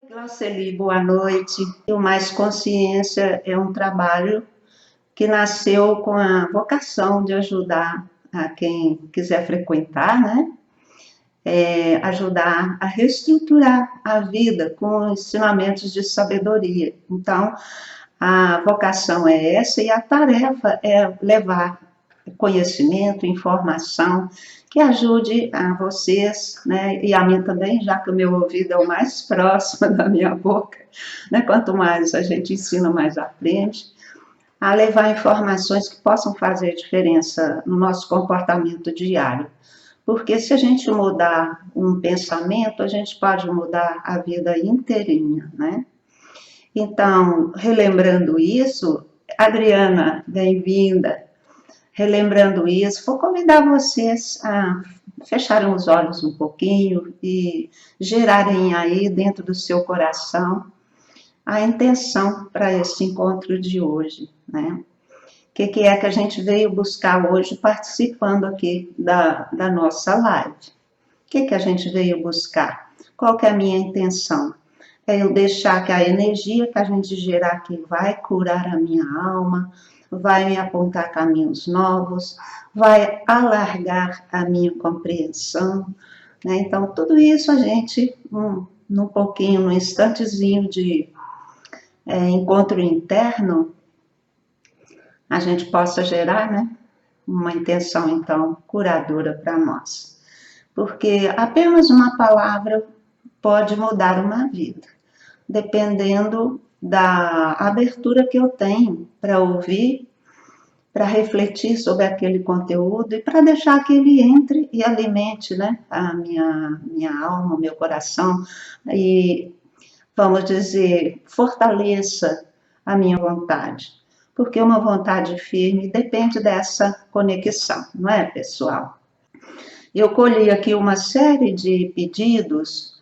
Glauceli, boa noite. O Mais Consciência é um trabalho que nasceu com a vocação de ajudar a quem quiser frequentar, né? Ajudar a reestruturar a vida com ensinamentos de sabedoria. Então, a vocação é essa e a tarefa é levar conhecimento, informação que ajude a vocês, né, e a mim também, já que o meu ouvido é o mais próximo da minha boca, né, quanto mais a gente ensina, mais aprende, a levar informações que possam fazer diferença no nosso comportamento diário. Porque se a gente mudar um pensamento, a gente pode mudar a vida inteirinha, né? Então, relembrando isso, Adriana, bem-vinda. Relembrando isso, vou convidar vocês a fecharem os olhos um pouquinho e gerarem aí dentro do seu coração a intenção para esse encontro de hoje, né? O que é que a gente veio buscar hoje participando aqui da nossa live? O que a gente veio buscar? Qual que é a minha intenção? É eu deixar que a energia que a gente gerar aqui vai curar a minha alma, vai me apontar caminhos novos, vai alargar a minha compreensão, né? Então, tudo isso a gente, num pouquinho, num instantezinho de encontro interno, a gente possa gerar, né, uma intenção, então, curadora para nós. Porque apenas uma palavra pode mudar uma vida, dependendo da abertura que eu tenho para ouvir, para refletir sobre aquele conteúdo e para deixar que ele entre e alimente, né, a minha alma, o meu coração e, vamos dizer, fortaleça a minha vontade. Porque uma vontade firme depende dessa conexão, não é, pessoal? Eu colhi aqui uma série de pedidos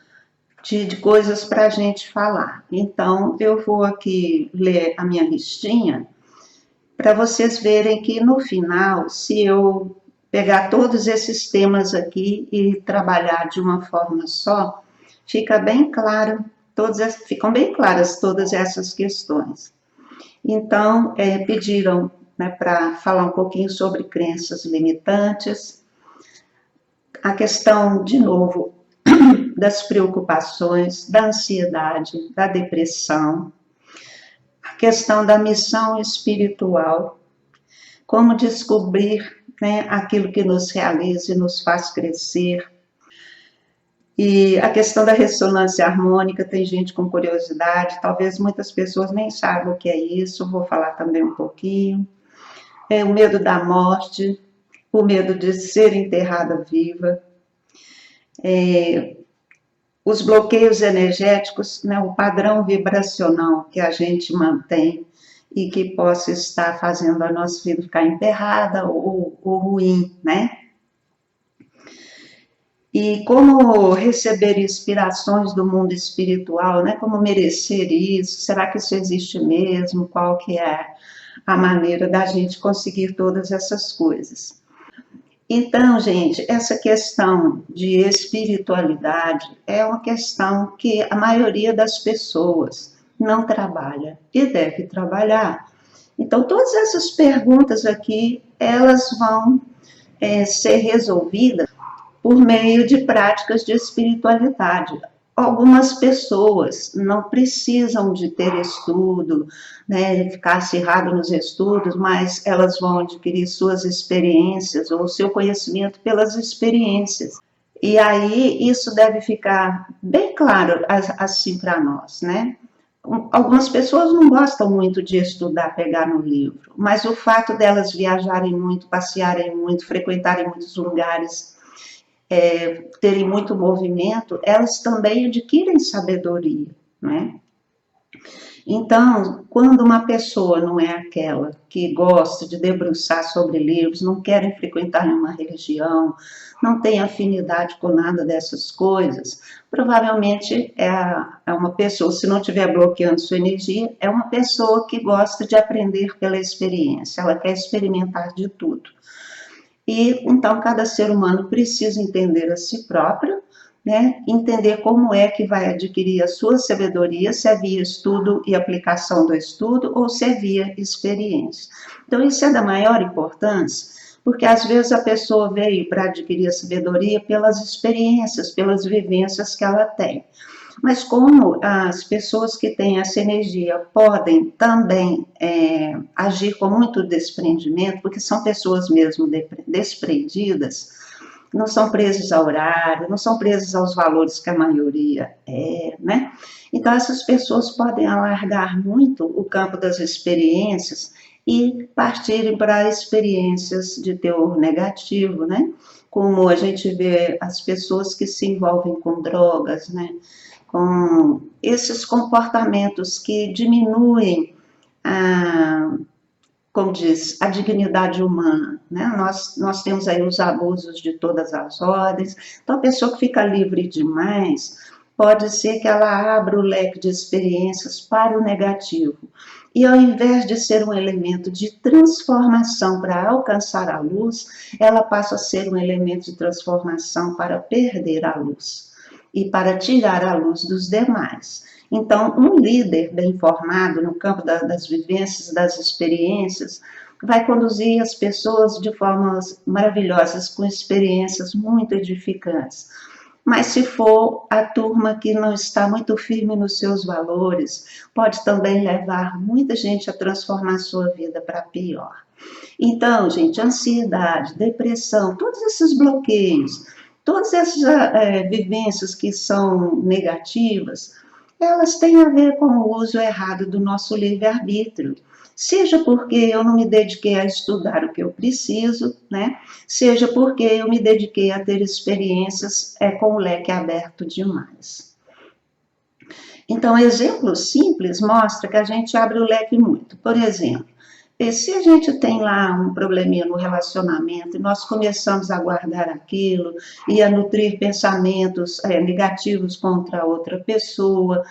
de coisas para a gente falar. Então, eu vou aqui ler a minha listinha para vocês verem que no final, se eu pegar todos esses temas aqui e trabalhar de uma forma só, fica bem claro, ficam bem claras todas essas questões. Então, pediram, né, para falar um pouquinho sobre crenças limitantes, a questão, de novo, das preocupações, da ansiedade, da depressão, a questão da missão espiritual, como descobrir, né, aquilo que nos realiza e nos faz crescer. E a questão da ressonância harmônica, tem gente com curiosidade, talvez muitas pessoas nem saibam o que é isso, vou falar também um pouquinho. O medo da morte, o medo de ser enterrada viva, os bloqueios energéticos, né, o padrão vibracional que a gente mantém e que possa estar fazendo a nossa vida ficar emperrada ou ruim, né? E como receber inspirações do mundo espiritual, né? Como merecer isso? Será que isso existe mesmo? Qual que é a maneira da gente conseguir todas essas coisas? Então, gente, essa questão de espiritualidade é uma questão que a maioria das pessoas não trabalha e deve trabalhar. Então, todas essas perguntas aqui, elas vão ser resolvidas por meio de práticas de espiritualidade. Algumas pessoas não precisam de ter estudo, né, de ficar acirrado nos estudos, mas elas vão adquirir suas experiências ou seu conhecimento pelas experiências. E aí isso deve ficar bem claro assim para nós, né? Algumas pessoas não gostam muito de estudar, pegar no livro, mas o fato delas viajarem muito, passearem muito, frequentarem muitos lugares, terem muito movimento, elas também adquirem sabedoria, né? Então, quando uma pessoa não é aquela que gosta de debruçar sobre livros, não quer frequentar nenhuma religião, não tem afinidade com nada dessas coisas, provavelmente é uma pessoa, se não estiver bloqueando sua energia, é uma pessoa que gosta de aprender pela experiência, ela quer experimentar de tudo. E então cada ser humano precisa entender a si próprio, né? Entender como é que vai adquirir a sua sabedoria, se é via estudo e aplicação do estudo ou se é via experiência. Então isso é da maior importância, porque às vezes a pessoa veio para adquirir a sabedoria pelas experiências, pelas vivências que ela tem. Mas como as pessoas que têm essa energia podem também agir com muito desprendimento, porque são pessoas mesmo desprendidas, não são presas ao horário, não são presas aos valores que a maioria é, né? Então essas pessoas podem alargar muito o campo das experiências e partirem para experiências de teor negativo, né? Como a gente vê as pessoas que se envolvem com drogas, né? Com esses comportamentos que diminuem a, como diz, a dignidade humana, né? Nós temos aí os abusos de todas as ordens, então a pessoa que fica livre demais, pode ser que ela abra o leque de experiências para o negativo, e ao invés de ser um elemento de transformação para alcançar a luz, ela passa a ser um elemento de transformação para perder a luz e para tirar a luz dos demais. Então, um líder bem formado no campo das vivências, das experiências, vai conduzir as pessoas de formas maravilhosas, com experiências muito edificantes. Mas se for a turma que não está muito firme nos seus valores, pode também levar muita gente a transformar sua vida para pior. Então, gente, ansiedade, depressão, todos esses bloqueios, todas essas vivências que são negativas, elas têm a ver com o uso errado do nosso livre-arbítrio. Seja porque eu não me dediquei a estudar o que eu preciso, né? Seja porque eu me dediquei a ter experiências com o leque aberto demais. Então, exemplos simples mostram que a gente abre o leque muito. Por exemplo, se a gente tem lá um probleminha no relacionamento e nós começamos a guardar aquilo e a nutrir pensamentos negativos contra outra pessoa,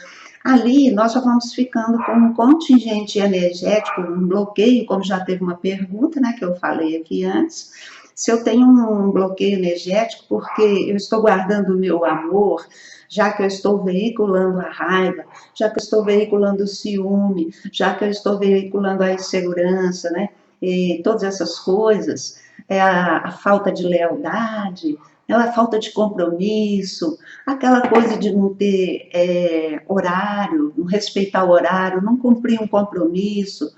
ali nós já vamos ficando com um contingente energético, um bloqueio, como já teve uma pergunta, né, que eu falei aqui antes. Se eu tenho um bloqueio energético porque eu estou guardando o meu amor, já que eu estou veiculando a raiva, já que eu estou veiculando o ciúme, já que eu estou veiculando a insegurança, né? E todas essas coisas, a falta de lealdade, a falta de compromisso, aquela coisa de não ter horário, não respeitar o horário, não cumprir um compromisso.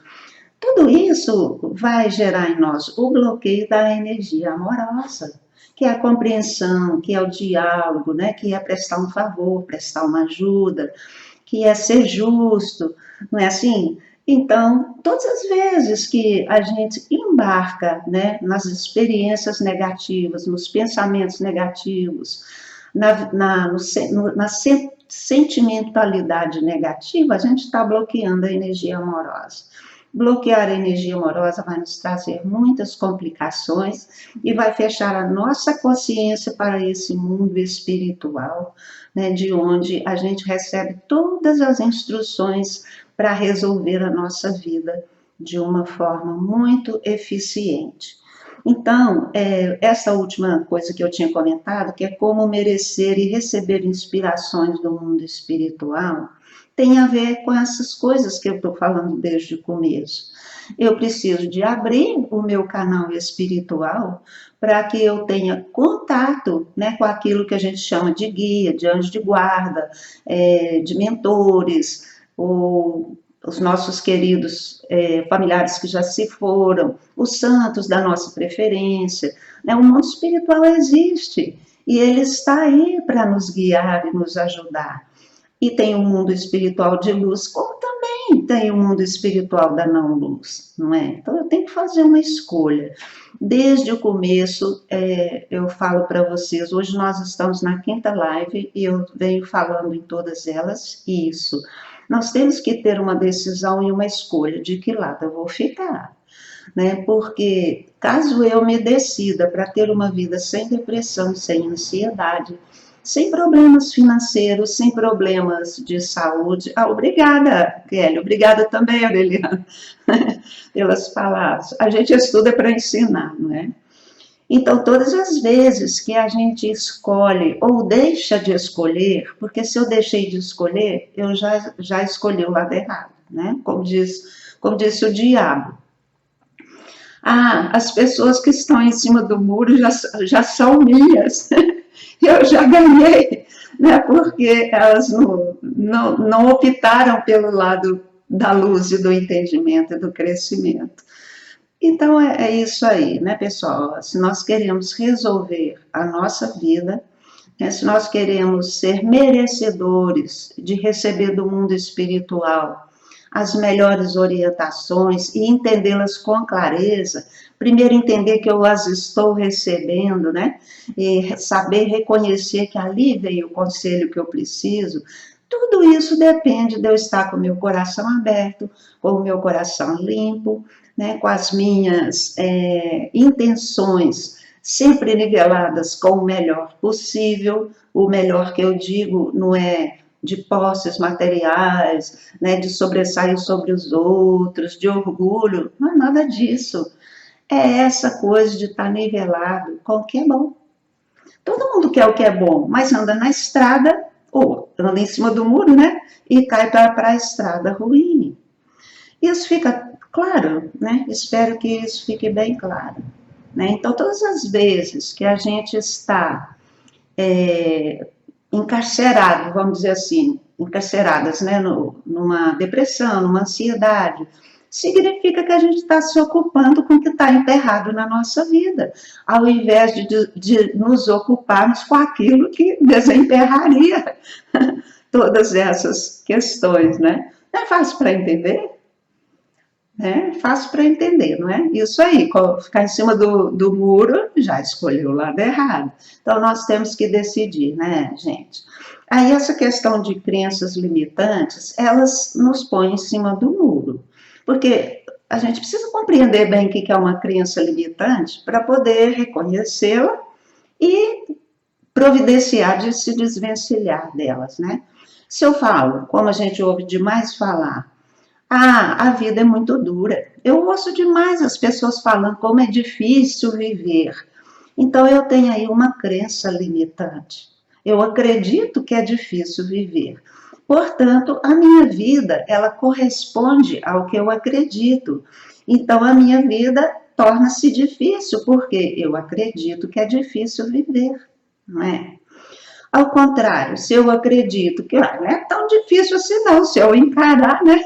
Tudo isso vai gerar em nós o bloqueio da energia amorosa, que é a compreensão, que é o diálogo, né? Que é prestar um favor, prestar uma ajuda, que é ser justo, não é assim? Então, todas as vezes que a gente embarca, né, nas experiências negativas, nos pensamentos negativos, na sentimentalidade negativa, a gente está bloqueando a energia amorosa. Bloquear a energia amorosa vai nos trazer muitas complicações e vai fechar a nossa consciência para esse mundo espiritual, né, de onde a gente recebe todas as instruções para resolver a nossa vida de uma forma muito eficiente. Então, essa última coisa que eu tinha comentado, que é como merecer e receber inspirações do mundo espiritual, tem a ver com essas coisas que eu estou falando desde o começo. Eu preciso de abrir o meu canal espiritual para que eu tenha contato, né, com aquilo que a gente chama de guia, de anjo de guarda, de mentores, ou os nossos queridos familiares que já se foram, os santos da nossa preferência, né? O mundo espiritual existe e ele está aí para nos guiar e nos ajudar. E tem o mundo espiritual de luz, como também tem o mundo espiritual da não-luz, não é? Então eu tenho que fazer uma escolha. Desde o começo, eu falo para vocês, hoje nós estamos na 5ª live e eu venho falando em todas elas isso. Nós temos que ter uma decisão e uma escolha de que lado eu vou ficar, né? Porque caso eu me decida para ter uma vida sem depressão, sem ansiedade, sem problemas financeiros, sem problemas de saúde. Obrigada, Kelly. Obrigada também, Aureliana, pelas palavras. A gente estuda para ensinar, não é? Então, todas as vezes que a gente escolhe ou deixa de escolher, porque se eu deixei de escolher, eu já escolhi o lado errado, né? Como disse o diabo. Ah, as pessoas que estão em cima do muro já são minhas, eu já ganhei, né? Porque elas não optaram pelo lado da luz e do entendimento e do crescimento. Então é isso aí, né, pessoal? Se nós queremos resolver a nossa vida, né, se nós queremos ser merecedores de receber do mundo espiritual as melhores orientações e entendê-las com clareza, primeiro entender que eu as estou recebendo, né? E saber reconhecer que ali veio o conselho que eu preciso. Tudo isso depende de eu estar com o meu coração aberto, com o meu coração limpo, né, com as minhas intenções sempre niveladas com o melhor possível. O melhor que eu digo não é de posses materiais, né, de sobressair sobre os outros, de orgulho, não é nada disso. É essa coisa de estar nivelado com o que é bom. Todo mundo quer o que é bom, mas anda na estrada, ou anda em cima do muro, né, e cai para a estrada ruim. Isso fica claro, né? Espero que isso fique bem claro. Né? Então, todas as vezes que a gente está encarcerado, vamos dizer assim, encarceradas, né, numa depressão, numa ansiedade, significa que a gente está se ocupando com o que está emperrado na nossa vida, ao invés de nos ocuparmos com aquilo que desemperraria todas essas questões, né? Não é fácil para entender? É fácil para entender, não é? Isso aí, ficar em cima do muro, já escolheu o lado errado. Então, nós temos que decidir, né, gente? Aí, essa questão de crenças limitantes, elas nos põem em cima do muro. Porque a gente precisa compreender bem o que é uma crença limitante para poder reconhecê-la e providenciar de se desvencilhar delas, né? Se eu falo, como a gente ouve demais falar, a vida é muito dura. Eu ouço demais as pessoas falando como é difícil viver. Então eu tenho aí uma crença limitante. Eu acredito que é difícil viver. Portanto, a minha vida, ela corresponde ao que eu acredito. Então a minha vida torna-se difícil porque eu acredito que é difícil viver, não é? Ao contrário, se eu acredito que não é tão difícil assim não, se eu encarar, né?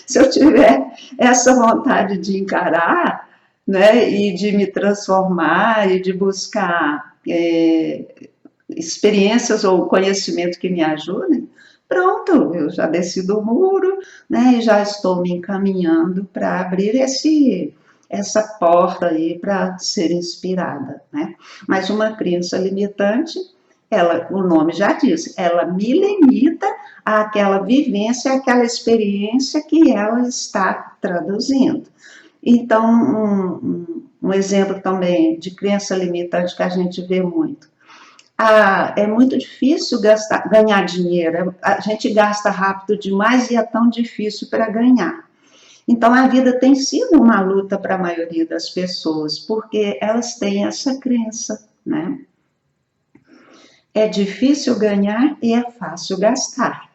Se eu tiver essa vontade de encarar, né, e de me transformar e de buscar experiências ou conhecimento que me ajudem, pronto, eu já desci do muro, né, e já estou me encaminhando para abrir essa porta aí para ser inspirada, né? Mas uma crença limitante, ela, o nome já diz, ela me limita àquela vivência, àquela experiência que ela está traduzindo. Então, um exemplo também de crença limitante que a gente vê muito. É muito difícil ganhar dinheiro, a gente gasta rápido demais e é tão difícil para ganhar. Então, a vida tem sido uma luta para a maioria das pessoas, porque elas têm essa crença, né? É difícil ganhar e é fácil gastar.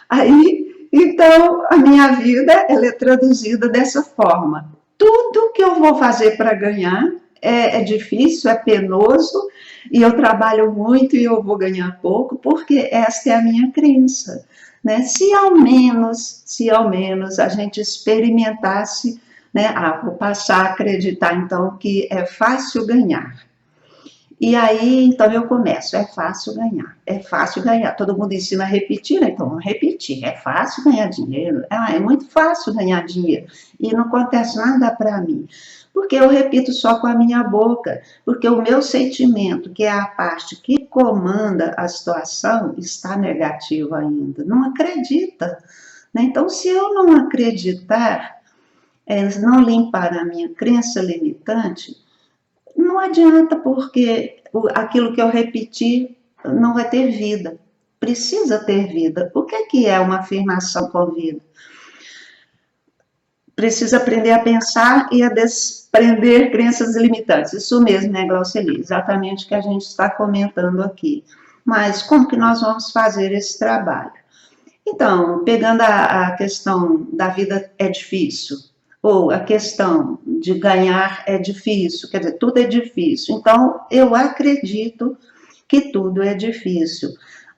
Aí, então, a minha vida ela é traduzida dessa forma. Tudo que eu vou fazer para ganhar é difícil, é penoso, e eu trabalho muito e eu vou ganhar pouco, porque esta é a minha crença. Né? Se ao menos a gente experimentasse, né? Vou passar a acreditar então que é fácil ganhar. E aí, então eu começo, é fácil ganhar, é fácil ganhar. Todo mundo ensina a repetir, né? Então vamos repetir, é fácil ganhar dinheiro. É muito fácil ganhar dinheiro. E não acontece nada para mim. Porque eu repito só com a minha boca, porque o meu sentimento, que é a parte que comanda a situação, está negativo ainda. Não acredita. Né? Então, se eu não acreditar, não limpar a minha crença limitante, não adianta, porque aquilo que eu repeti não vai ter vida. Precisa ter vida. O que é uma afirmação com vida? precisa aprender a pensar e a desprender crenças limitantes. Isso mesmo, né, Glauceli? Exatamente o que a gente está comentando aqui. Mas como que nós vamos fazer esse trabalho? Então, pegando a questão da vida é difícil, ou a questão de ganhar é difícil, quer dizer, tudo é difícil. Então, eu acredito que tudo é difícil.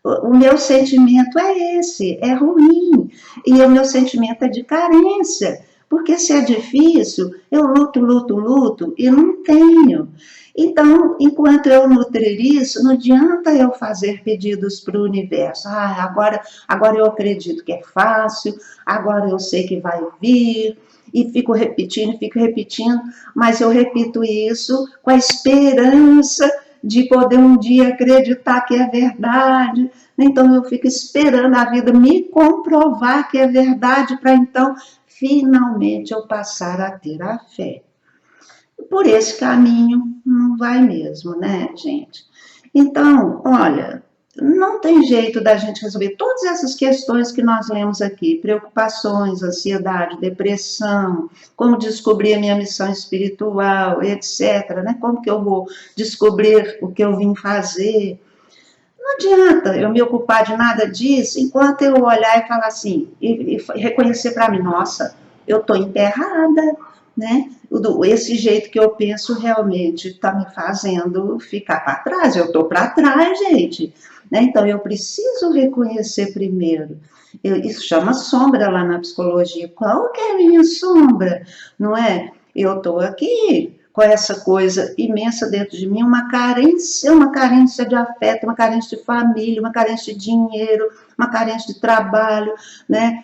O meu sentimento é esse, é ruim, e o meu sentimento é de carência, porque se é difícil, eu luto, luto, luto e não tenho. Então, enquanto eu nutrir isso, não adianta eu fazer pedidos para o universo. Ah, agora eu acredito que é fácil, agora eu sei que vai vir, e fico repetindo, mas eu repito isso com a esperança de poder um dia acreditar que é verdade. Então eu fico esperando a vida me comprovar que é verdade, para então finalmente eu passar a ter a fé. Por esse caminho não vai mesmo, né, gente? Então, olha, não tem jeito da gente resolver todas essas questões que nós lemos aqui: preocupações, ansiedade, depressão, como descobrir a minha missão espiritual, etc. Né? Como que eu vou descobrir o que eu vim fazer? Não adianta eu me ocupar de nada disso enquanto eu olhar e falar assim, e reconhecer para mim: nossa, eu estou emperrada, né? Esse jeito que eu penso realmente está me fazendo ficar para trás, eu estou para trás, gente. Né? Então eu preciso reconhecer primeiro. Isso chama sombra lá na psicologia. Qual que é a minha sombra? Não é? Eu estou aqui com essa coisa imensa dentro de mim, uma carência de afeto, uma carência de família, uma carência de dinheiro, uma carência de trabalho, né?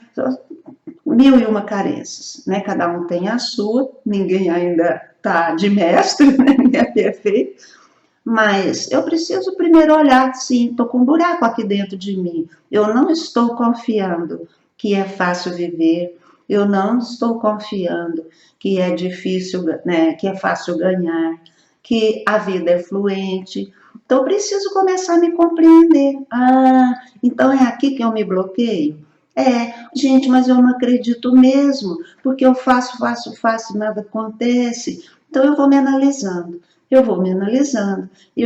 Mil e uma carências, né? Cada um tem a sua, ninguém ainda está de mestre, né? Ninguém é perfeito, mas eu preciso primeiro olhar, sim, estou com um buraco aqui dentro de mim, eu não estou confiando que é fácil viver, eu não estou confiando que é difícil, né, que é fácil ganhar, que a vida é fluente. Então, eu preciso começar a me compreender. Ah, então é aqui que eu me bloqueio? É, gente, mas eu não acredito mesmo, porque eu faço, faço, faço, nada acontece. Então, eu vou me analisando, e eu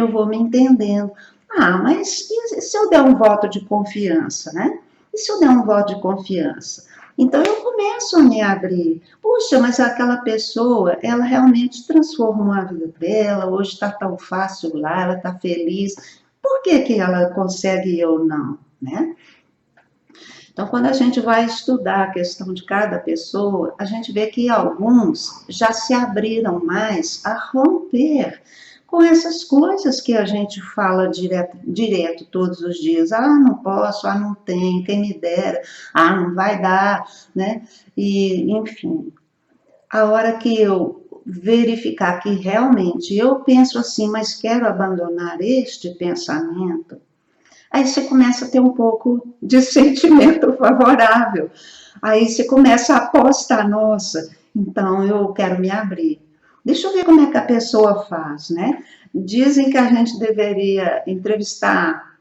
vou me entendendo. Ah, mas e se eu der um voto de confiança, né? E se eu der um voto de confiança? Então eu começo a me abrir. Puxa, mas aquela pessoa, ela realmente transformou a vida dela, hoje está tão fácil lá, ela está feliz. Por que que ela consegue e eu não, né? Então, quando a gente vai estudar a questão de cada pessoa, a gente vê que alguns já se abriram mais a romper com essas coisas que a gente fala direto todos os dias. Ah, não posso, ah, não tem, quem me dera, ah, não vai dar, né? E, enfim, a hora que eu verificar que realmente eu penso assim, mas quero abandonar este pensamento, aí você começa a ter um pouco de sentimento favorável. Aí você começa a apostar: nossa, então eu quero me abrir. Deixa eu ver como é que a pessoa faz, né? Dizem que a gente deveria entrevistar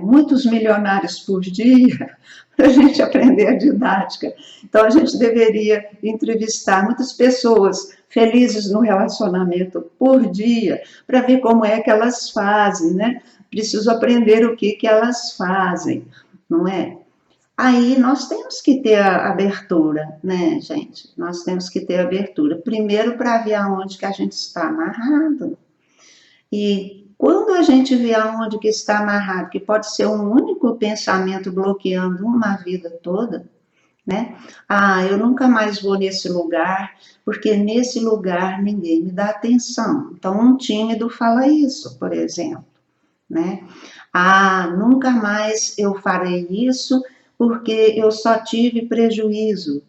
muitos milionários por dia para a gente aprender a didática. Então a gente deveria entrevistar muitas pessoas felizes no relacionamento por dia para ver como é que elas fazem, né? Preciso aprender o que que elas fazem, não é? Aí nós temos que ter a abertura, né, gente? Nós temos que ter abertura. Primeiro para ver aonde que a gente está amarrado. E quando a gente vê aonde que está amarrado, que pode ser um único pensamento bloqueando uma vida toda, né? Ah, eu nunca mais vou nesse lugar, porque nesse lugar ninguém me dá atenção. Então, um tímido fala isso, por exemplo, né? Ah, nunca mais eu farei isso, porque eu só tive prejuízo.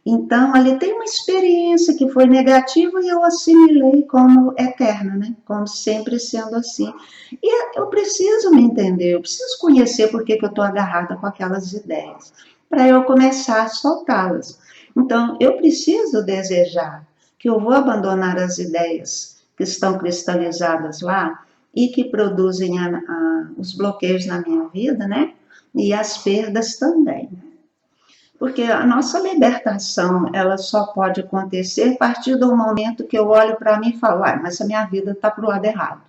Então, ali tem uma experiência que foi negativa e eu assimilei como eterna, né? Como sempre sendo assim. E eu preciso me entender, eu preciso conhecer por que que eu estou agarrada com aquelas ideias, para eu começar a soltá-las. Então, eu preciso desejar que eu vou abandonar as ideias que estão cristalizadas lá e que produzem os bloqueios na minha vida, né? E as perdas também. Porque a nossa libertação, ela só pode acontecer a partir do momento que eu olho para mim e falo, mas a minha vida está para o lado errado.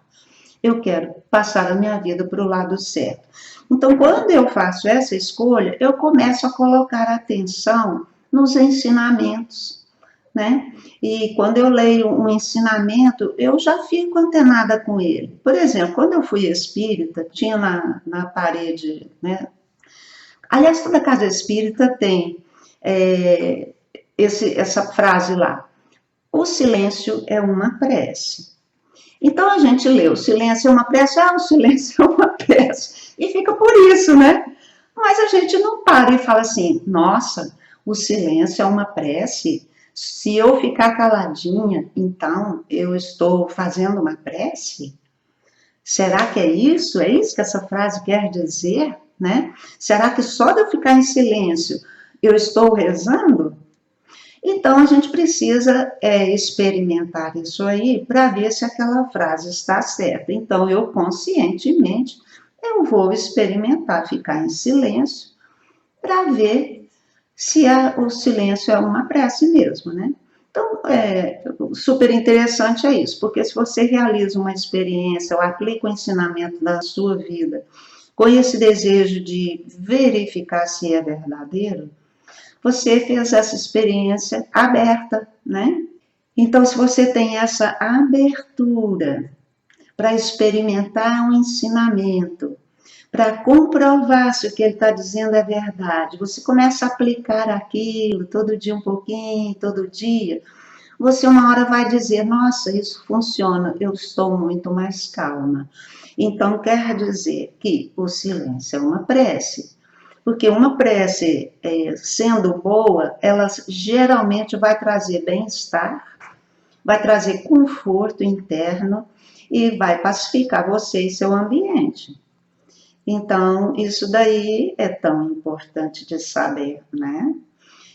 Eu quero passar a minha vida para o lado certo. Então, quando eu faço essa escolha, eu começo a colocar atenção nos ensinamentos, né? E quando eu leio um ensinamento, eu já fico antenada com ele. Por exemplo, quando eu fui espírita, tinha na parede, né? Aliás, toda casa espírita tem essa frase lá: o silêncio é uma prece. Então a gente lê, o silêncio é uma prece, o silêncio é uma prece. E fica por isso, né? Mas a gente não para e fala assim, nossa, o silêncio é uma prece. Se eu ficar caladinha, então eu estou fazendo uma prece? Será que é isso? É isso que essa frase quer dizer? Né? Será que só de eu ficar em silêncio eu estou rezando? Então, a gente precisa experimentar isso aí para ver se aquela frase está certa. Então, eu conscientemente, eu vou experimentar ficar em silêncio para ver se o silêncio é uma prece mesmo, né? Então, super interessante é isso, porque se você realiza uma experiência ou aplica o ensinamento da sua vida com esse desejo de verificar se é verdadeiro, você fez essa experiência aberta, né? Então, se você tem essa abertura para experimentar um ensinamento, para comprovar se o que ele está dizendo é verdade, você começa a aplicar aquilo todo dia um pouquinho, todo dia, você uma hora vai dizer, nossa, isso funciona, eu estou muito mais calma. Então, quer dizer que o silêncio é uma prece. Porque uma prece, sendo boa, ela geralmente vai trazer bem-estar, vai trazer conforto interno e vai pacificar você e seu ambiente. Então, isso daí é tão importante de saber, né?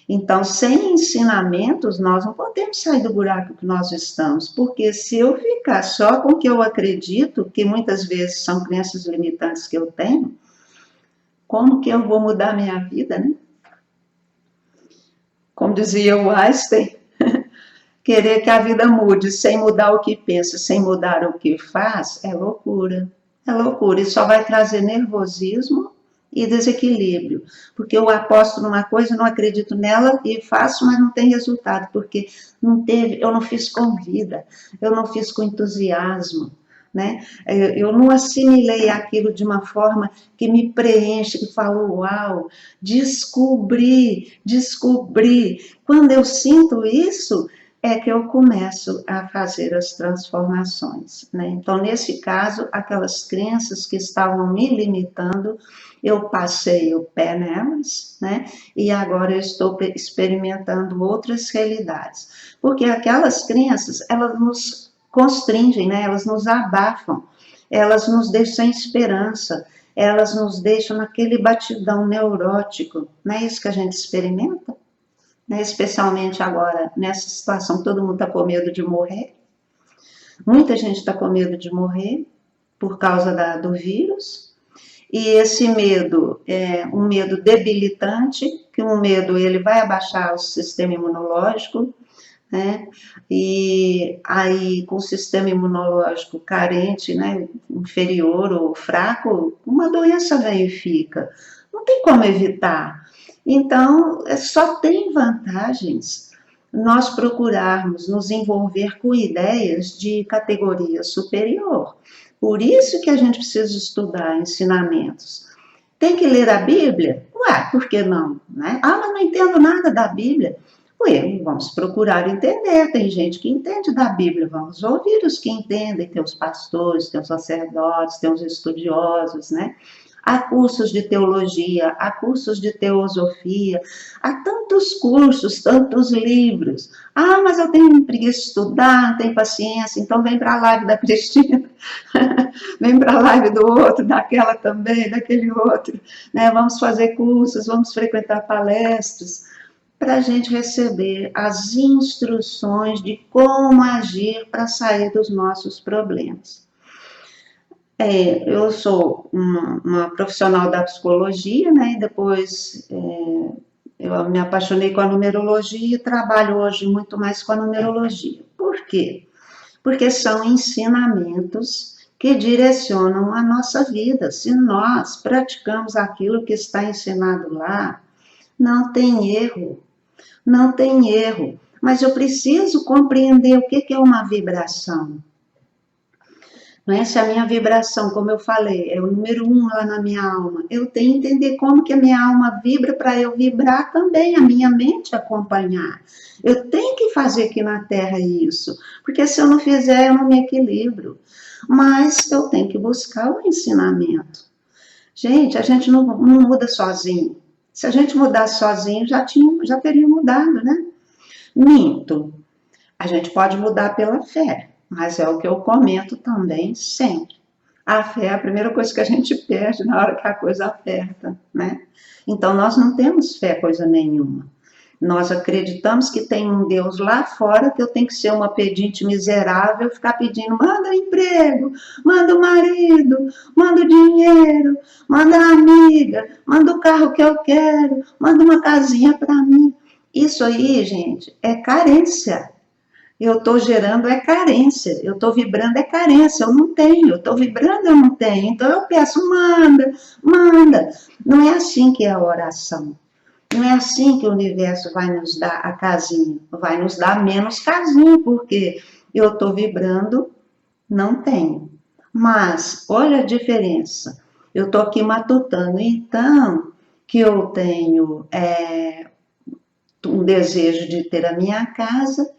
Então, sem ensinamentos, nós não podemos sair do buraco que nós estamos, porque se eu ficar só com o que eu acredito, que muitas vezes são crenças limitantes que eu tenho, como que eu vou mudar minha vida, né? Como dizia o Einstein, querer que a vida mude sem mudar o que pensa, sem mudar o que faz, é loucura. É loucura, e só vai trazer nervosismo e desequilíbrio. Porque eu aposto numa coisa, não acredito nela e faço, mas não tem resultado, porque eu não fiz com vida, eu não fiz com entusiasmo. Né? Eu não assimilei aquilo de uma forma que me preenche, que falo, uau, descobri. Quando eu sinto isso, é que eu começo a fazer as transformações. Né? Então, nesse caso, aquelas crenças que estavam me limitando, eu passei o pé nelas, né? E agora eu estou experimentando outras realidades. Porque aquelas crenças, elas nos constringem, né? Elas nos abafam, elas nos deixam sem esperança, elas nos deixam naquele batidão neurótico. Não é isso que a gente experimenta? Né? Especialmente agora, nessa situação, todo mundo está com medo de morrer. Muita gente está com medo de morrer por causa do vírus. E esse medo é um medo debilitante, que um medo ele vai abaixar o sistema imunológico, né? E aí, com o sistema imunológico carente, né, inferior ou fraco, uma doença vem e fica. Não tem como evitar. Então, só tem vantagens nós procurarmos nos envolver com ideias de categoria superior. Por isso que a gente precisa estudar ensinamentos. Tem que ler a Bíblia? Ué, por que não? Né? Mas não entendo nada da Bíblia. Ué, vamos procurar entender. Tem gente que entende da Bíblia, vamos ouvir os que entendem. Tem os pastores, tem os sacerdotes, tem os estudiosos, né? Há cursos de teologia, há cursos de teosofia, há tantos cursos, tantos livros. Mas eu tenho preguiça de estudar, não tenho paciência, então vem para a live da Cristina, vem para a live do outro, daquela também, daquele outro. Né? Vamos fazer cursos, vamos frequentar palestras, para a gente receber as instruções de como agir para sair dos nossos problemas. Eu sou uma profissional da psicologia, né? E depois Eu me apaixonei com a numerologia e trabalho hoje muito mais com a numerologia. Por quê? Porque são ensinamentos que direcionam a nossa vida. Se nós praticamos aquilo que está ensinado lá, não tem erro, não tem erro. Mas eu preciso compreender o que é uma vibração. Não é? Se a minha vibração, como eu falei, é o número 1 lá na minha alma, eu tenho que entender como que a minha alma vibra para eu vibrar também, a minha mente acompanhar. Eu tenho que fazer aqui na Terra isso, porque se eu não fizer, eu não me equilibro. Mas eu tenho que buscar o ensinamento. Gente, a gente não muda sozinho. Se a gente mudasse sozinho, já teria mudado, né? Minto. A gente pode mudar pela fé, mas é o que eu comento também sempre. A fé é a primeira coisa que a gente perde na hora que a coisa aperta, né? Então, nós não temos fé coisa nenhuma. Nós acreditamos que tem um Deus lá fora, que eu tenho que ser uma pedinte miserável, ficar pedindo, manda emprego, manda o marido, manda o dinheiro, manda a amiga, manda o carro que eu quero, manda uma casinha para mim. Isso aí, gente, é carência. Eu estou gerando é carência, eu estou vibrando é carência, eu não tenho, eu estou vibrando, eu não tenho. Então eu peço, manda, manda. Não é assim que é a oração. Não é assim que o universo vai nos dar a casinha, vai nos dar menos casinha, porque eu estou vibrando, não tenho. Mas, olha a diferença, eu estou aqui matutando, então, que eu tenho um desejo de ter a minha casa,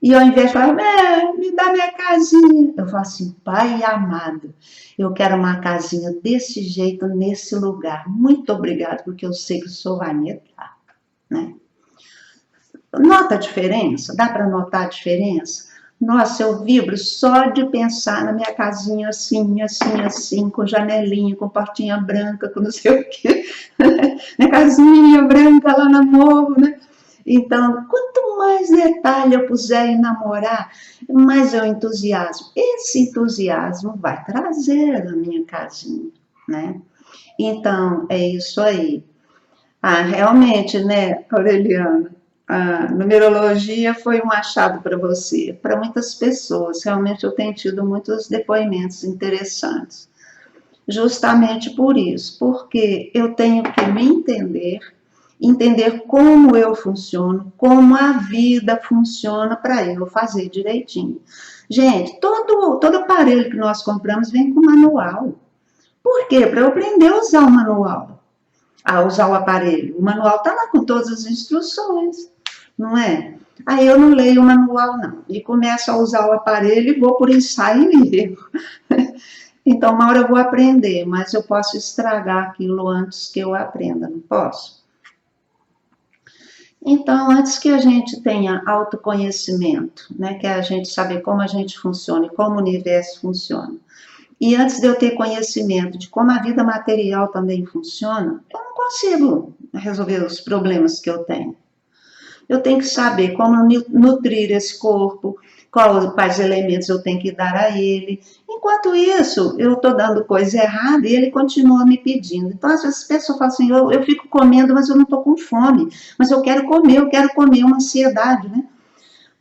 e ao invés de falar, me dá minha casinha, eu falo assim, Pai amado, eu quero uma casinha desse jeito, nesse lugar. Muito obrigado, porque eu sei que o Senhor vai me dar, né? Nota a diferença? Dá para notar a diferença? Nossa, eu vibro só de pensar na minha casinha assim, assim, assim, com janelinha, com portinha branca, com não sei o quê. Minha casinha branca lá no morro, né? Então, quanto mais detalhe eu puser em namorar, mais eu entusiasmo. Esse entusiasmo vai trazer a minha casinha, né? Então, é isso aí. Ah, realmente, né, Aureliana? A numerologia foi um achado para você, para muitas pessoas. Realmente eu tenho tido muitos depoimentos interessantes. Justamente por isso, porque eu tenho que me entender, entender como eu funciono, como a vida funciona para eu fazer direitinho. Gente, todo aparelho que nós compramos vem com manual. Por quê? Para eu aprender a usar o manual, a usar o aparelho. O manual está lá com todas as instruções, não é? Aí eu não leio o manual, não. E começo a usar o aparelho e vou por ensaio e erro. Então, uma hora eu vou aprender, mas eu posso estragar aquilo antes que eu aprenda, não posso? Então, antes que a gente tenha autoconhecimento, né, que é a gente saber como a gente funciona e como o universo funciona, e antes de eu ter conhecimento de como a vida material também funciona, eu não consigo resolver os problemas que eu tenho. Eu tenho que saber como nutrir esse corpo, quais elementos eu tenho que dar a ele. Enquanto isso, eu estou dando coisa errada e ele continua me pedindo. Então, às vezes, as pessoas falam assim, eu fico comendo, mas eu não estou com fome. Mas eu quero comer, uma ansiedade, né?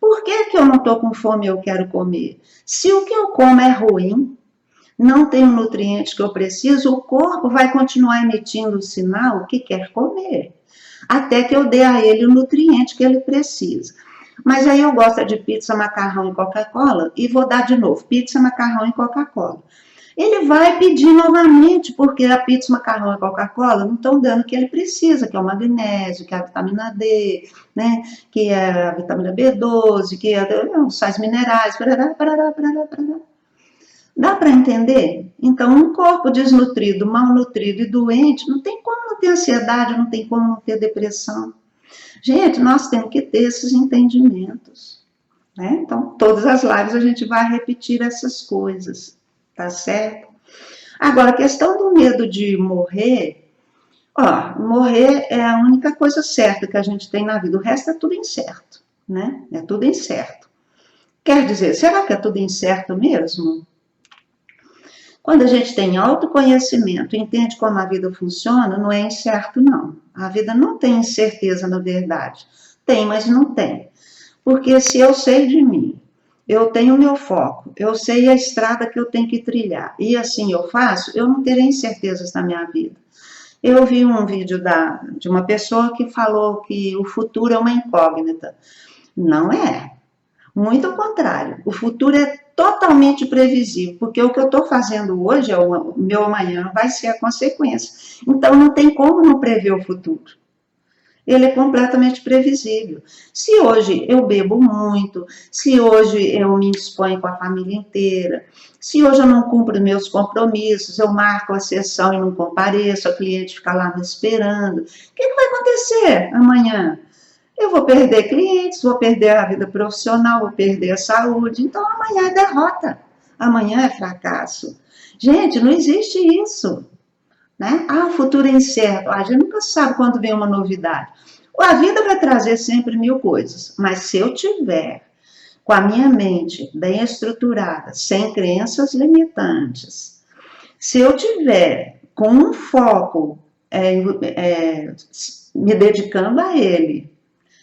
Por que, que eu não estou com fome e eu quero comer? Se o que eu como é ruim, não tem o nutriente que eu preciso, o corpo vai continuar emitindo o sinal que quer comer, até que eu dê a ele o nutriente que ele precisa. Mas aí eu gosto de pizza, macarrão e Coca-Cola e vou dar de novo, pizza, macarrão e Coca-Cola. Ele vai pedir novamente, porque a pizza, macarrão e Coca-Cola não estão dando o que ele precisa, que é o magnésio, que é a vitamina D, né? Que é a vitamina B12, que é os sais minerais, parará, parará, parará, parará. Dá para entender? Então, um corpo desnutrido, malnutrido e doente, não tem como não ter ansiedade, não tem como não ter depressão. Gente, nós temos que ter esses entendimentos, né? Então, todas as lives a gente vai repetir essas coisas, tá certo? Agora, a questão do medo de morrer, morrer é a única coisa certa que a gente tem na vida, o resto é tudo incerto, né? É tudo incerto. Quer dizer, será que é tudo incerto mesmo? Quando a gente tem autoconhecimento, entende como a vida funciona, não é incerto, não. A vida não tem incerteza, na verdade. Tem, mas não tem. Porque se eu sei de mim, eu tenho o meu foco, eu sei a estrada que eu tenho que trilhar, e assim eu faço, eu não terei incertezas na minha vida. Eu vi um vídeo de uma pessoa que falou que o futuro é uma incógnita. Não é. Muito ao contrário. O futuro é totalmente previsível, porque o que eu estou fazendo hoje, o meu amanhã, vai ser a consequência. Então não tem como não prever o futuro. Ele é completamente previsível. Se hoje eu bebo muito, se hoje eu me disponho com a família inteira, se hoje eu não cumpro meus compromissos, eu marco a sessão e não compareço, a cliente fica lá me esperando, o que vai acontecer amanhã? Eu vou perder clientes, vou perder a vida profissional, vou perder a saúde, então amanhã é derrota, amanhã é fracasso. Gente, não existe isso. Né? Ah, o futuro é incerto. A gente nunca sabe quando vem uma novidade. A vida vai trazer sempre mil coisas, mas se eu tiver com a minha mente bem estruturada, sem crenças limitantes, se eu tiver com um foco me dedicando a ele,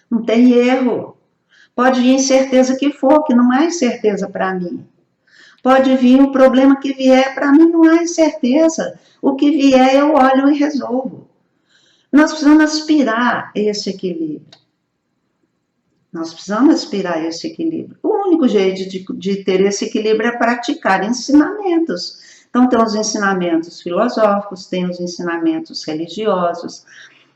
não tem erro. Pode vir incerteza que for, que não há incerteza para mim. Pode vir o problema que vier, para mim não há incerteza. O que vier eu olho e resolvo. Nós precisamos aspirar esse equilíbrio. Nós precisamos aspirar esse equilíbrio. O único jeito de ter esse equilíbrio é praticar ensinamentos. Então tem os ensinamentos filosóficos, tem os ensinamentos religiosos,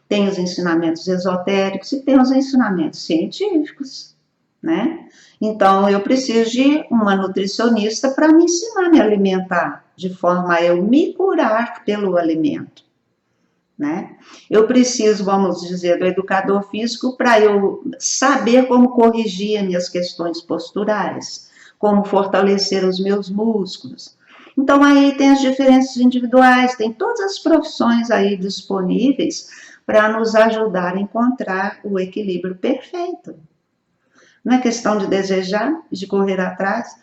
tem os ensinamentos esotéricos e tem os ensinamentos científicos, né? Então, eu preciso de uma nutricionista para me ensinar a me alimentar, de forma a eu me curar pelo alimento, né? Eu preciso, vamos dizer, do educador físico para eu saber como corrigir as minhas questões posturais, como fortalecer os meus músculos. Então, aí tem as diferenças individuais, tem todas as profissões aí disponíveis para nos ajudar a encontrar o equilíbrio perfeito. Não é questão de desejar, de correr atrás.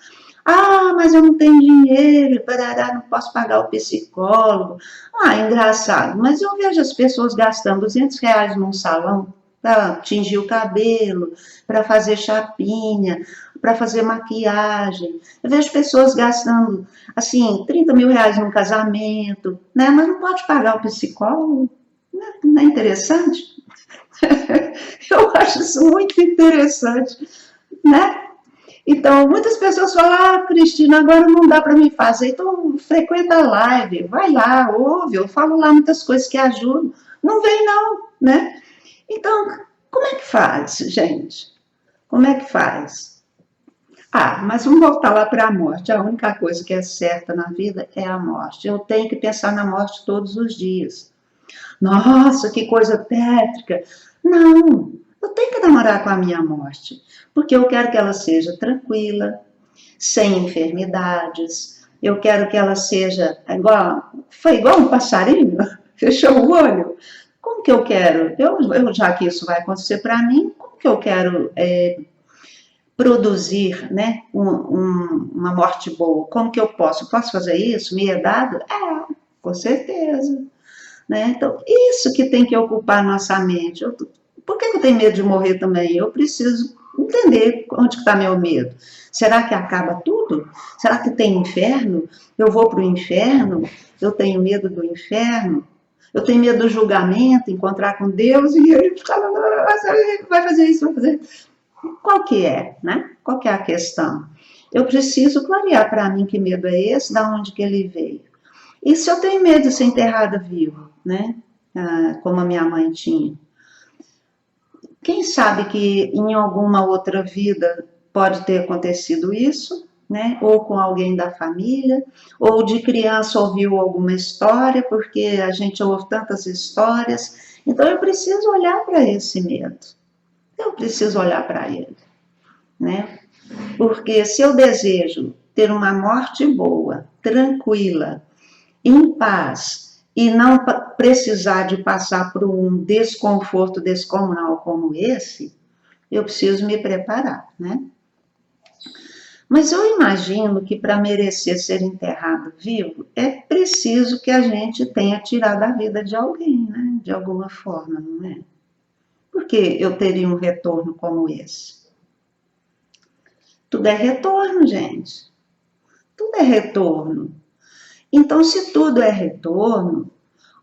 Ah, mas eu não tenho dinheiro, parará, não posso pagar o psicólogo. Ah, engraçado, mas eu vejo as pessoas gastando R$ 200 num salão para tingir o cabelo, para fazer chapinha, para fazer maquiagem. Eu vejo pessoas gastando, assim, R$ 30.000 num casamento, né? Mas não pode pagar o psicólogo. Não é interessante? Eu acho isso muito interessante, né? Então, muitas pessoas falam, ah, Cristina, agora não dá para me fazer, então frequenta a live, vai lá, ouve, eu falo lá muitas coisas que ajudam. Não vem não, né? Então, como é que faz, gente? Como é que faz? Ah, mas vamos voltar lá para a morte. A única coisa que é certa na vida é a morte. Eu tenho que pensar na morte todos os dias. Nossa, que coisa tétrica. Não, eu tenho que namorar com a minha morte, porque eu quero que ela seja tranquila, sem enfermidades. Eu quero que ela seja foi igual um passarinho, fechou o olho. Como que eu quero? Já que isso vai acontecer para mim, como que eu quero produzir, né, uma morte boa? Como que eu posso? Posso fazer isso? Me é dado? É, com certeza. Né? Então, isso que tem que ocupar a nossa mente. Por que eu tenho medo de morrer também? Eu preciso entender onde está meu medo. Será que acaba tudo? Será que tem inferno? Eu vou para o inferno? Eu tenho medo do inferno? Eu tenho medo do julgamento, encontrar com Deus e ele fala, vai fazer isso, vai fazer isso. Qual que é, né? Qual que é a questão? Eu preciso clarear para mim que medo é esse, da onde que ele veio. E se eu tenho medo de ser enterrada viva, né? Como a minha mãe tinha. Quem sabe que em alguma outra vida pode ter acontecido isso, né? Ou com alguém da família, ou de criança ouviu alguma história, porque a gente ouve tantas histórias. Então eu preciso olhar para esse medo. Eu preciso olhar para ele, né? Porque se eu desejo ter uma morte boa, tranquila, em paz, e não precisar de passar por um desconforto descomunal como esse, eu preciso me preparar, né? Mas eu imagino que para merecer ser enterrado vivo, é preciso que a gente tenha tirado a vida de alguém, né? De alguma forma, não é? Porque eu teria um retorno como esse? Tudo é retorno, gente. Tudo é retorno. Então, se tudo é retorno,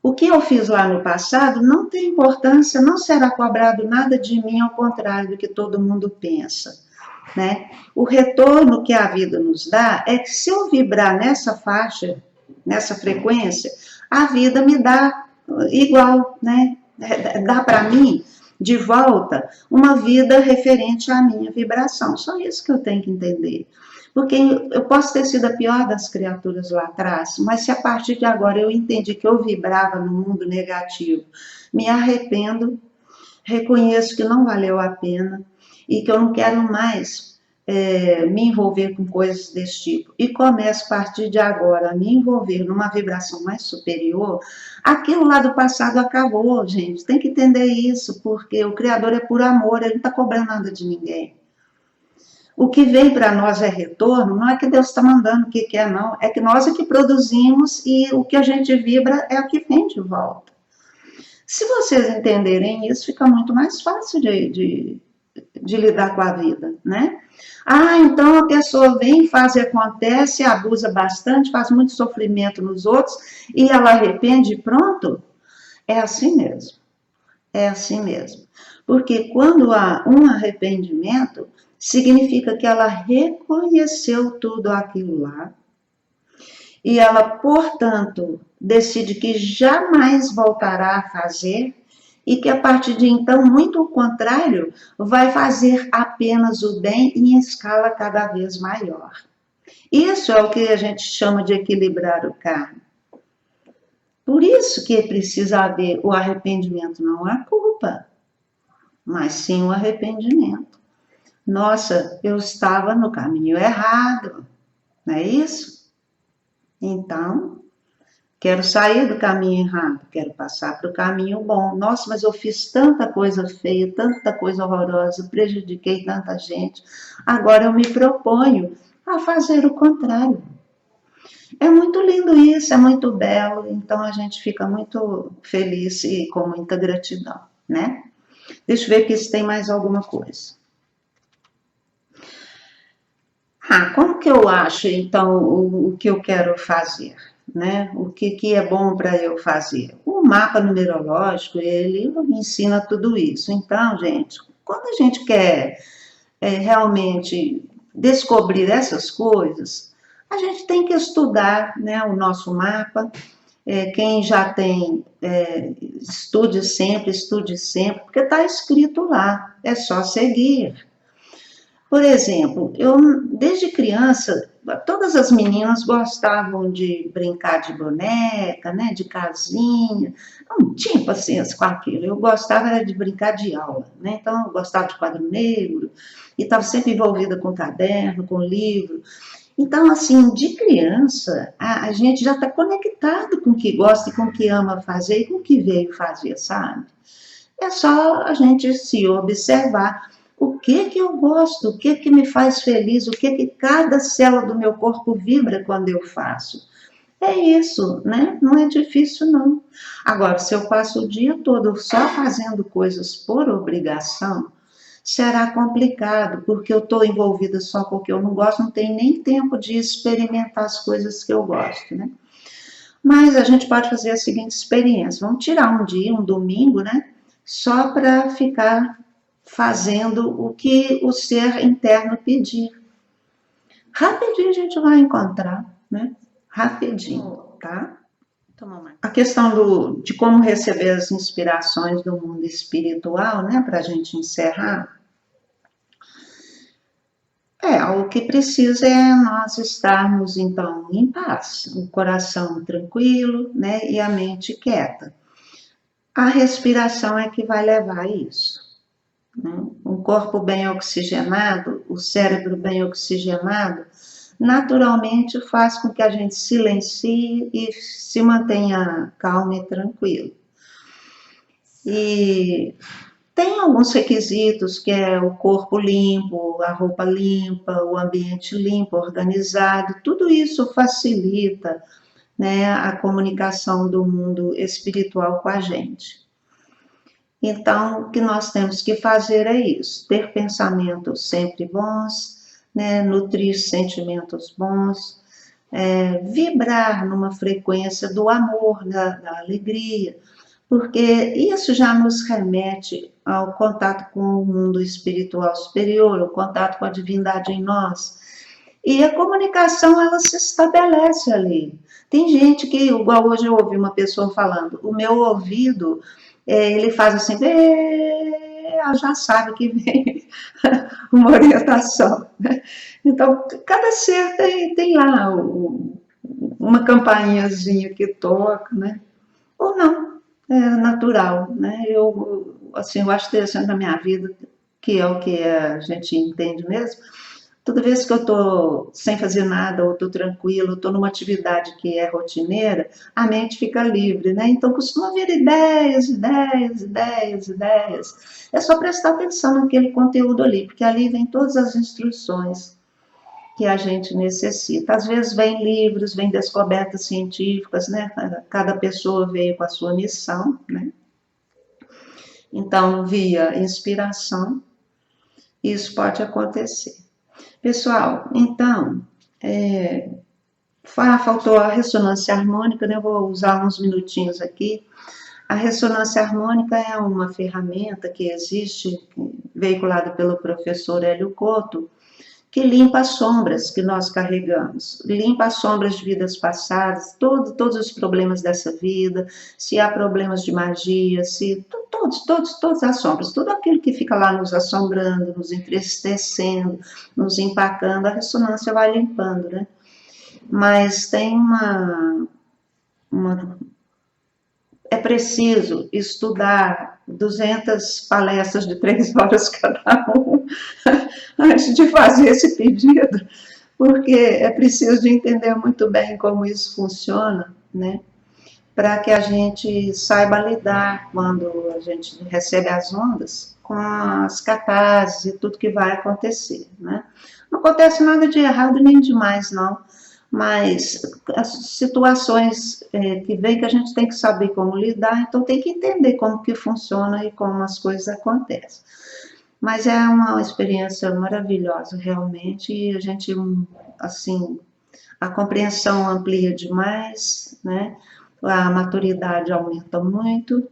o que eu fiz lá no passado não tem importância, não será cobrado nada de mim, ao contrário do que todo mundo pensa, né? O retorno que a vida nos dá é que se eu vibrar nessa faixa, nessa frequência, a vida me dá igual, né? Dá para mim de volta uma vida referente à minha vibração. Só isso que eu tenho que entender. Porque eu posso ter sido a pior das criaturas lá atrás, mas se a partir de agora eu entendi que eu vibrava no mundo negativo, me arrependo, reconheço que não valeu a pena e que eu não quero mais me envolver com coisas desse tipo. E começo a partir de agora a me envolver numa vibração mais superior, aquilo lá do passado acabou, gente. Tem que entender isso, porque o Criador é por amor, ele não está cobrando nada de ninguém. O que vem para nós é retorno, não é que Deus está mandando o que quer, não. É que nós é que produzimos e o que a gente vibra é o que vem de volta. Se vocês entenderem isso, fica muito mais fácil de lidar com a vida, né? Ah, então a pessoa vem, faz e acontece, abusa bastante, faz muito sofrimento nos outros e ela arrepende e pronto. É assim mesmo. É assim mesmo. Porque quando há um arrependimento, significa que ela reconheceu tudo aquilo lá e ela, portanto, decide que jamais voltará a fazer e que a partir de então, muito ao contrário, vai fazer apenas o bem em escala cada vez maior. Isso é o que a gente chama de equilibrar o karma. Por isso que precisa haver o arrependimento, não a culpa, mas sim o arrependimento. Nossa, eu estava no caminho errado, não é isso? Então, quero sair do caminho errado, quero passar para o caminho bom. Nossa, mas eu fiz tanta coisa feia, tanta coisa horrorosa, prejudiquei tanta gente. Agora eu me proponho a fazer o contrário. É muito lindo isso, é muito belo, então a gente fica muito feliz e com muita gratidão, né? Deixa eu ver aqui se tem mais alguma coisa. Como que eu acho, então, o que eu quero fazer? Né? O que é bom para eu fazer? O mapa numerológico, ele me ensina tudo isso. Então, gente, quando a gente quer realmente descobrir essas coisas, a gente tem que estudar, né, o nosso mapa. Quem já tem, estude sempre, porque está escrito lá, é só seguir. Por exemplo, eu desde criança, todas as meninas gostavam de brincar de boneca, né, de casinha. Eu não tinha paciência com aquilo. Eu gostava era de brincar de aula, né? Então eu gostava de quadro negro e estava sempre envolvida com caderno, com livro. Então, assim, de criança, a gente já está conectado com o que gosta e com o que ama fazer e com o que veio fazer, sabe? É só a gente se observar o que eu gosto, o que me faz feliz, o que cada célula do meu corpo vibra quando eu faço. É isso, né? Não é difícil, não. Agora, se eu passo o dia todo só fazendo coisas por obrigação, será complicado, porque eu estou envolvida só com o que eu não gosto, não tenho nem tempo de experimentar as coisas que eu gosto, né? Mas a gente pode fazer a seguinte experiência: vamos tirar um dia, um domingo, né? Só para ficar fazendo o que o ser interno pedir. Rapidinho a gente vai encontrar, né? Rapidinho, tá? A questão de como receber as inspirações do mundo espiritual, né? Para a gente encerrar. O que precisa é nós estarmos, então, em paz, o coração tranquilo, né? E a mente quieta. A respiração é que vai levar a isso. Um corpo bem oxigenado, o cérebro bem oxigenado, naturalmente faz com que a gente silencie e se mantenha calmo e tranquilo. E Tem alguns requisitos, que é o corpo limpo, a roupa limpa, o ambiente limpo, organizado, tudo isso facilita, né, a comunicação do mundo espiritual com a gente. Então, o que nós temos que fazer é isso: ter pensamentos sempre bons, né, nutrir sentimentos bons, vibrar numa frequência do amor, da alegria, porque isso já nos remete ao contato com o mundo espiritual superior, o contato com a divindade em nós. E a comunicação, ela se estabelece ali. Tem gente que, igual hoje eu ouvi uma pessoa falando, o meu ouvido, ele faz assim, ela já sabe que vem uma orientação. Né? Então, cada ser tem lá uma campainhazinha que toca, né? Ou não, é natural, né? Assim, eu acho interessante na minha vida, que é o que a gente entende mesmo. Toda vez que eu estou sem fazer nada, ou estou tranquilo, estou numa atividade que é rotineira, a mente fica livre, né? Então costuma vir ideias, ideias, ideias, ideias. É só prestar atenção naquele conteúdo ali, porque ali vem todas as instruções que a gente necessita. Às vezes vem livros, vem descobertas científicas, né? Cada pessoa veio com a sua missão, né? Então, via inspiração, isso pode acontecer. Pessoal, então, faltou a ressonância harmônica, né? Eu vou usar uns minutinhos aqui. A ressonância harmônica é uma ferramenta que existe, veiculada pelo professor Hélio Couto, que limpa as sombras que nós carregamos, limpa as sombras de vidas passadas, todos os problemas dessa vida, se há problemas de magia, se todas as sombras, tudo aquilo que fica lá nos assombrando, nos entristecendo, nos empacando, a ressonância vai limpando, né? Mas tem é preciso estudar 200 palestras de 3 horas cada um antes de fazer esse pedido, porque é preciso de entender muito bem como isso funciona, né? Para que a gente saiba lidar quando a gente recebe as ondas com as catarses e tudo que vai acontecer, né? Não acontece nada de errado nem de mais, não, mas as situações que vem que a gente tem que saber como lidar, então tem que entender como que funciona e como as coisas acontecem. Mas é uma experiência maravilhosa, realmente, e a gente, assim, a compreensão amplia demais, né? A maturidade aumenta muito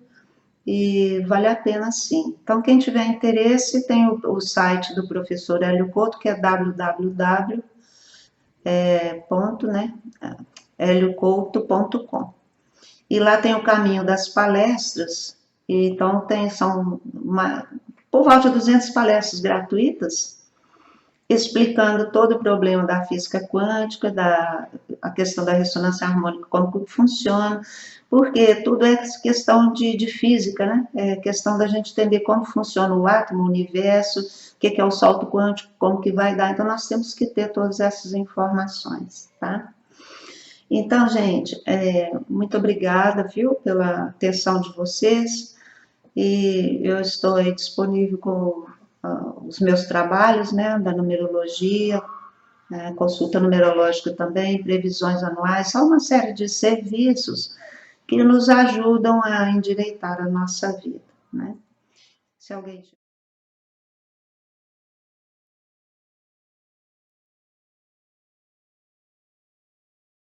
e vale a pena sim. Então, quem tiver interesse, tem o site do professor Hélio Couto, que é www, né, heliocouto.com. E lá tem o caminho das palestras, e então são por volta de 200 palestras gratuitas, explicando todo o problema da física quântica, a questão da ressonância harmônica, como que funciona, porque tudo é questão de física, né? É questão da gente entender como funciona o átomo, o universo, o que é o salto quântico, como que vai dar. Então, nós temos que ter todas essas informações, tá? Então, gente, muito obrigada, viu, pela atenção de vocês, e eu estou aí disponível com os meus trabalhos, né, da numerologia, consulta numerológica também, previsões anuais, só uma série de serviços que nos ajudam a endireitar a nossa vida, né? Se alguém